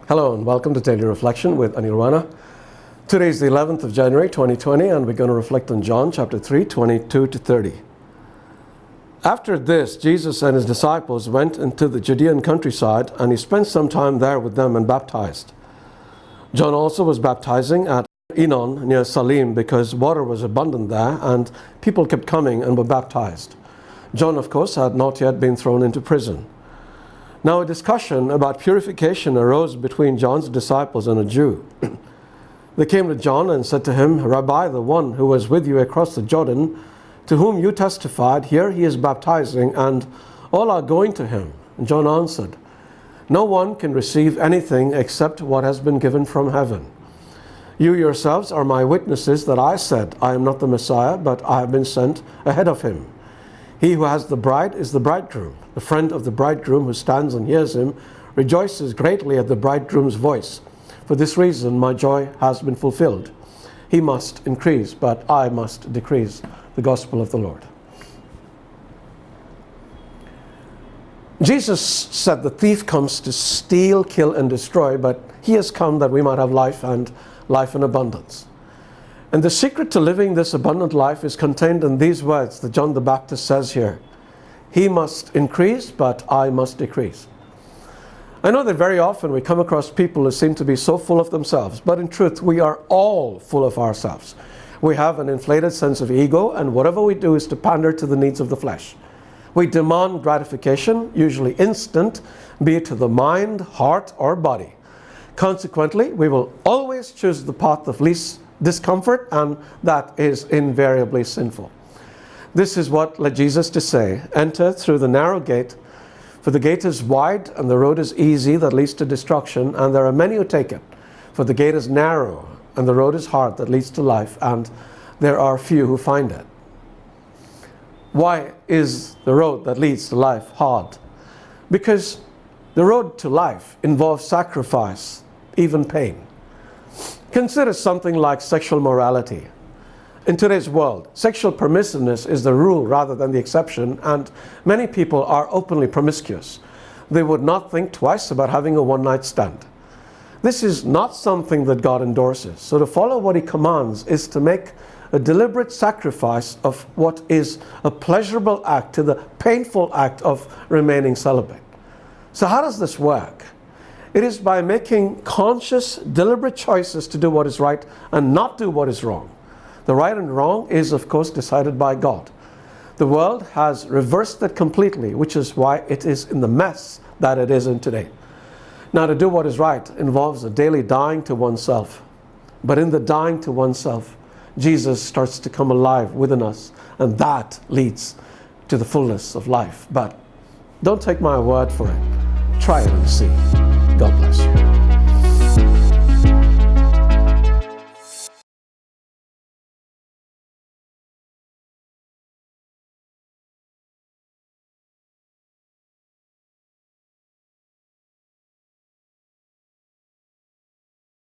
Hello and welcome to Daily Reflection with Aneel Aranha. Today is the 11th of January 2020 and we're going to reflect on John chapter 3, 22 to 30. After this, Jesus and his disciples went into the Judean countryside and he spent some time there with them and baptized. John also was baptizing at Enon near Salim because water was abundant there and people kept coming and were baptized. John, of course, had not yet been thrown into prison. Now a discussion about purification arose between John's disciples and a Jew. They came to John and said to him, "Rabbi, the one who was with you across the Jordan, to whom you testified, here he is baptizing, and all are going to him." And John answered, "No one can receive anything except what has been given from heaven. You yourselves are my witnesses that I said, I am not the Messiah, but I have been sent ahead of him. He who has the bride is the bridegroom. The friend of the bridegroom who stands and hears him rejoices greatly at the bridegroom's voice. For this reason my joy has been fulfilled. He must increase, but I must decrease." The Gospel of the Lord. Jesus said the thief comes to steal, kill, and destroy, but he has come that we might have life and life in abundance. And the secret to living this abundant life is contained in these words that John the Baptist says here. He must increase, but I must decrease. I know that very often we come across people who seem to be so full of themselves, but in truth, we are all full of ourselves. We have an inflated sense of ego, and whatever we do is to pander to the needs of the flesh. We demand gratification, usually instant, be it to the mind, heart, or body. Consequently, we will always choose the path of least discomfort, and that is invariably sinful. This is what led Jesus to say, "Enter through the narrow gate, for the gate is wide and the road is easy that leads to destruction, and there are many who take it. For the gate is narrow and the road is hard that leads to life, and there are few who find it." Why is the road that leads to life hard? Because the road to life involves sacrifice, even pain. Consider something like sexual morality. In today's world, sexual permissiveness is the rule rather than the exception, and many people are openly promiscuous. They would not think twice about having a one-night stand. This is not something that God endorses. So to follow what He commands is to make a deliberate sacrifice of what is a pleasurable act to the painful act of remaining celibate. So how does this work? It is by making conscious, deliberate choices to do what is right and not do what is wrong. The right and wrong is, of course, decided by God. The world has reversed that completely, which is why it is in the mess that it is in today. Now, to do what is right involves a daily dying to oneself. But in the dying to oneself, Jesus starts to come alive within us, and that leads to the fullness of life. But don't take my word for it. Try it and see.